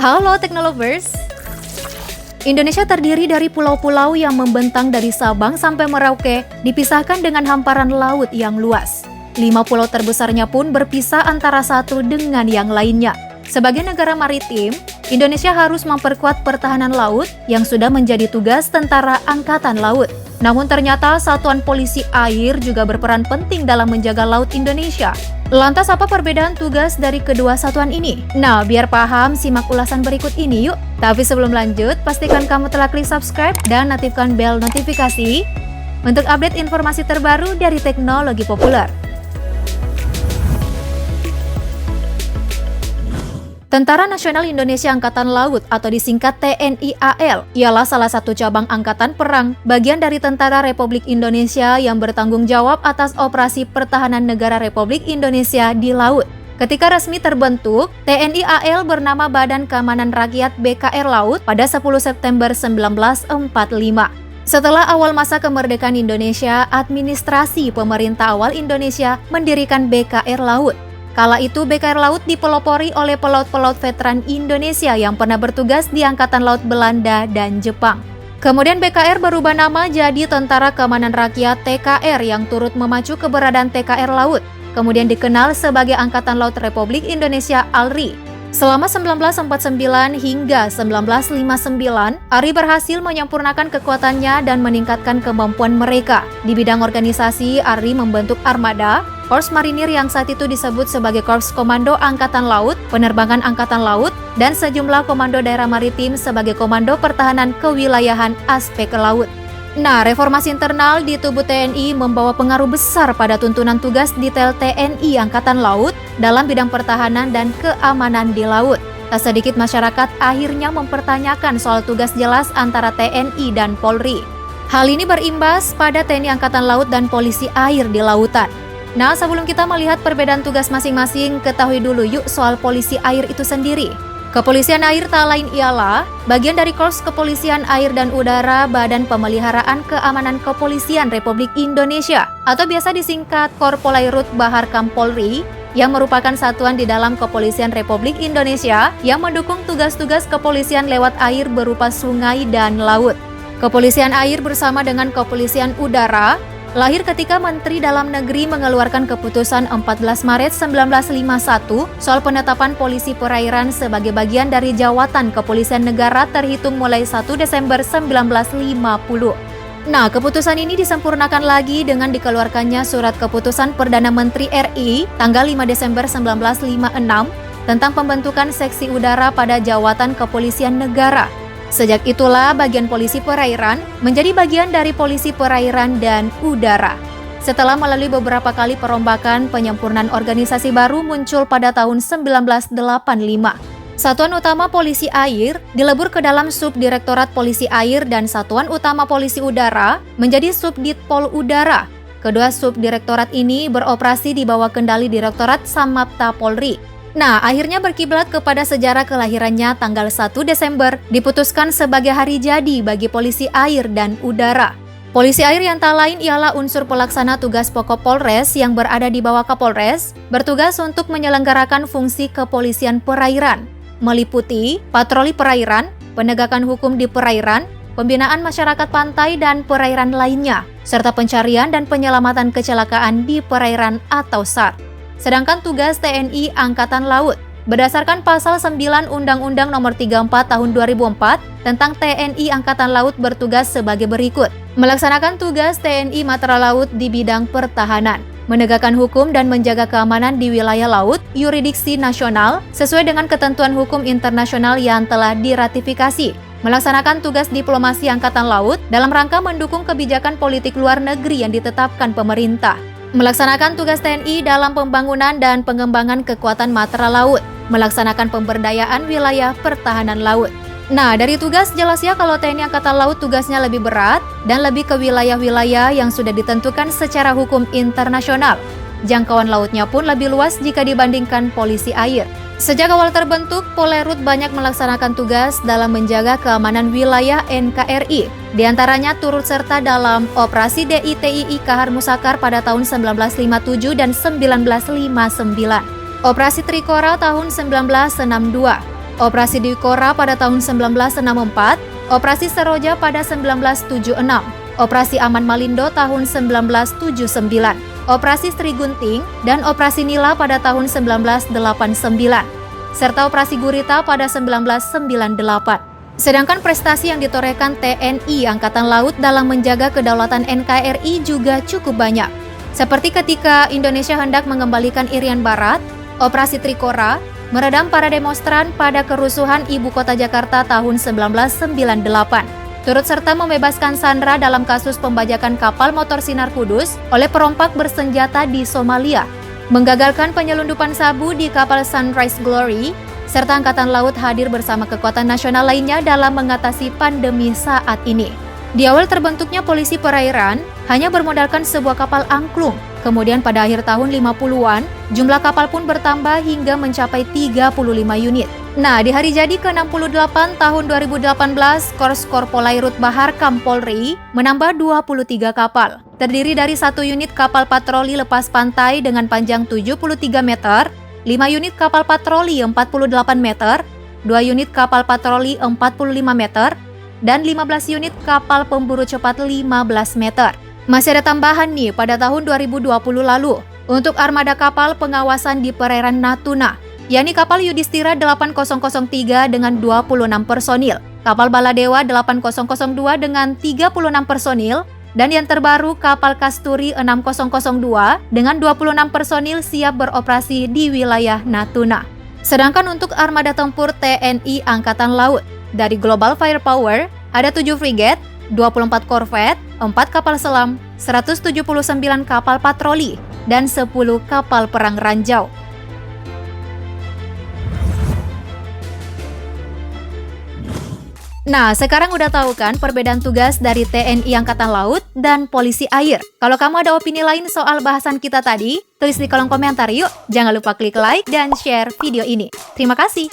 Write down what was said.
Halo Teknolovers! Indonesia terdiri dari pulau-pulau yang membentang dari Sabang sampai Merauke, dipisahkan dengan hamparan laut yang luas. 5 pulau terbesarnya pun berpisah antara satu dengan yang lainnya. Sebagai negara maritim, Indonesia harus memperkuat pertahanan laut yang sudah menjadi tugas Tentara Angkatan Laut. Namun ternyata Satuan Polisi Air juga berperan penting dalam menjaga laut Indonesia. Lantas apa perbedaan tugas dari kedua satuan ini? Nah, biar paham, simak ulasan berikut ini yuk. Tapi sebelum lanjut, pastikan kamu telah klik subscribe dan aktifkan bel notifikasi untuk update informasi terbaru dari teknologi populer. Tentara Nasional Indonesia Angkatan Laut atau disingkat TNI AL ialah salah satu cabang angkatan perang bagian dari Tentara Republik Indonesia yang bertanggung jawab atas operasi pertahanan negara Republik Indonesia di laut. Ketika resmi terbentuk, TNI AL bernama Badan Keamanan Rakyat BKR Laut pada 10 September 1945. Setelah awal masa kemerdekaan Indonesia, administrasi pemerintah awal Indonesia mendirikan BKR Laut. Kala itu BKR Laut dipelopori oleh pelaut-pelaut veteran Indonesia yang pernah bertugas di Angkatan Laut Belanda dan Jepang. Kemudian BKR berubah nama jadi Tentara Keamanan Rakyat TKR yang turut memacu keberadaan TKR Laut. Kemudian dikenal sebagai Angkatan Laut Republik Indonesia ALRI. Selama 1949 hingga 1959, ALRI berhasil menyempurnakan kekuatannya dan meningkatkan kemampuan mereka. Di bidang organisasi, ALRI membentuk armada, Korps Marinir yang saat itu disebut sebagai Korps Komando Angkatan Laut, Penerbangan Angkatan Laut, dan sejumlah komando daerah maritim sebagai Komando Pertahanan Kewilayahan Aspek Laut. Nah, reformasi internal di tubuh TNI membawa pengaruh besar pada tuntunan tugas detail TNI Angkatan Laut dalam bidang pertahanan dan keamanan di laut. Tak sedikit masyarakat akhirnya mempertanyakan soal tugas jelas antara TNI dan Polri. Hal ini berimbas pada TNI Angkatan Laut dan Polisi Air di lautan. Nah, sebelum kita melihat perbedaan tugas masing-masing, ketahui dulu yuk soal Polisi Air itu sendiri. Kepolisian Air tak lain ialah bagian dari Korps Kepolisian Air dan Udara Badan Pemeliharaan Keamanan Kepolisian Republik Indonesia atau biasa disingkat Korpolairut Bahar Kampolri yang merupakan satuan di dalam Kepolisian Republik Indonesia yang mendukung tugas-tugas kepolisian lewat air berupa sungai dan laut. Kepolisian Air bersama dengan Kepolisian Udara lahir ketika Menteri Dalam Negeri mengeluarkan keputusan 14 Maret 1951 soal penetapan polisi perairan sebagai bagian dari jawatan kepolisian negara terhitung mulai 1 Desember 1950. Nah, keputusan ini disempurnakan lagi dengan dikeluarkannya Surat Keputusan Perdana Menteri RI tanggal 5 Desember 1956 tentang pembentukan Seksi Udara pada Jawatan Kepolisian Negara. Sejak itulah bagian polisi perairan menjadi bagian dari polisi perairan dan udara. Setelah melalui beberapa kali perombakan, penyempurnaan organisasi baru muncul pada tahun 1985. Satuan Utama Polisi Air dilebur ke dalam Subdirektorat Polisi Air dan Satuan Utama Polisi Udara menjadi Subditpol Udara. Kedua subdirektorat ini beroperasi di bawah kendali Direktorat Samapta Polri. Nah, akhirnya berkiblat kepada sejarah kelahirannya tanggal 1 Desember diputuskan sebagai hari jadi bagi Polisi Air dan Udara. Polisi Air yang tak lain ialah unsur pelaksana tugas pokok Polres yang berada di bawah Kapolres, bertugas untuk menyelenggarakan fungsi kepolisian perairan, meliputi patroli perairan, penegakan hukum di perairan, pembinaan masyarakat pantai dan perairan lainnya, serta pencarian dan penyelamatan kecelakaan di perairan atau SAR. Sedangkan tugas TNI Angkatan Laut berdasarkan pasal 9 Undang-Undang Nomor 34 Tahun 2004 tentang TNI Angkatan Laut bertugas sebagai berikut. Melaksanakan tugas TNI Matra Laut di bidang pertahanan, menegakkan hukum dan menjaga keamanan di wilayah laut, yurisdiksi nasional sesuai dengan ketentuan hukum internasional yang telah diratifikasi. Melaksanakan tugas diplomasi Angkatan Laut dalam rangka mendukung kebijakan politik luar negeri yang ditetapkan pemerintah. Melaksanakan tugas TNI dalam pembangunan dan pengembangan kekuatan matra laut, melaksanakan pemberdayaan wilayah pertahanan laut. Nah, dari tugas jelas ya kalau TNI Angkatan Laut tugasnya lebih berat dan lebih ke wilayah-wilayah yang sudah ditentukan secara hukum internasional. Jangkauan lautnya pun lebih luas jika dibandingkan Polisi Air. Sejak awal terbentuk, Polairut banyak melaksanakan tugas dalam menjaga keamanan wilayah NKRI. Di antaranya turut serta dalam Operasi DITII Kahar Musakar pada tahun 1957 dan 1959, Operasi Trikora tahun 1962, Operasi Dikora pada tahun 1964, Operasi Seroja pada 1976, Operasi Aman Malindo tahun 1979, Operasi Sri Gunting, dan Operasi Nila pada tahun 1989, serta Operasi Gurita pada 1998. Sedangkan prestasi yang ditorehkan TNI Angkatan Laut dalam menjaga kedaulatan NKRI juga cukup banyak. Seperti ketika Indonesia hendak mengembalikan Irian Barat, Operasi Trikora, meredam para demonstran pada kerusuhan Ibu Kota Jakarta tahun 1998, turut serta membebaskan sandera dalam kasus pembajakan kapal motor Sinar Kudus oleh perompak bersenjata di Somalia, menggagalkan penyelundupan sabu di kapal Sunrise Glory, serta Angkatan Laut hadir bersama kekuatan nasional lainnya dalam mengatasi pandemi saat ini. Di awal terbentuknya polisi perairan hanya bermodalkan sebuah kapal angklung. Kemudian pada akhir tahun 50-an, jumlah kapal pun bertambah hingga mencapai 35 unit. Nah, di hari jadi ke-68 tahun 2018, Korps Korpolairut Bahar Kampolri menambah 23 kapal. Terdiri dari 1 unit kapal patroli lepas pantai dengan panjang 73 meter, 5 unit kapal patroli 48 meter, 2 unit kapal patroli 45 meter, dan 15 unit kapal pemburu cepat 15 meter. Masih ada tambahan nih pada tahun 2020 lalu untuk armada kapal pengawasan di perairan Natuna, yakni kapal Yudhistira 8003 dengan 26 personil, kapal Baladewa 8002 dengan 36 personil, dan yang terbaru kapal Kasturi 6002 dengan 26 personil siap beroperasi di wilayah Natuna. Sedangkan untuk armada tempur TNI Angkatan Laut, dari Global Firepower ada 7 frigate, 24 korvet, 4 kapal selam, 179 kapal patroli, dan 10 kapal perang ranjau. Nah, sekarang udah tahu kan perbedaan tugas dari TNI Angkatan Laut dan Polisi Air? Kalau kamu ada opini lain soal bahasan kita tadi, tulis di kolom komentar yuk. Jangan lupa klik like dan share video ini. Terima kasih.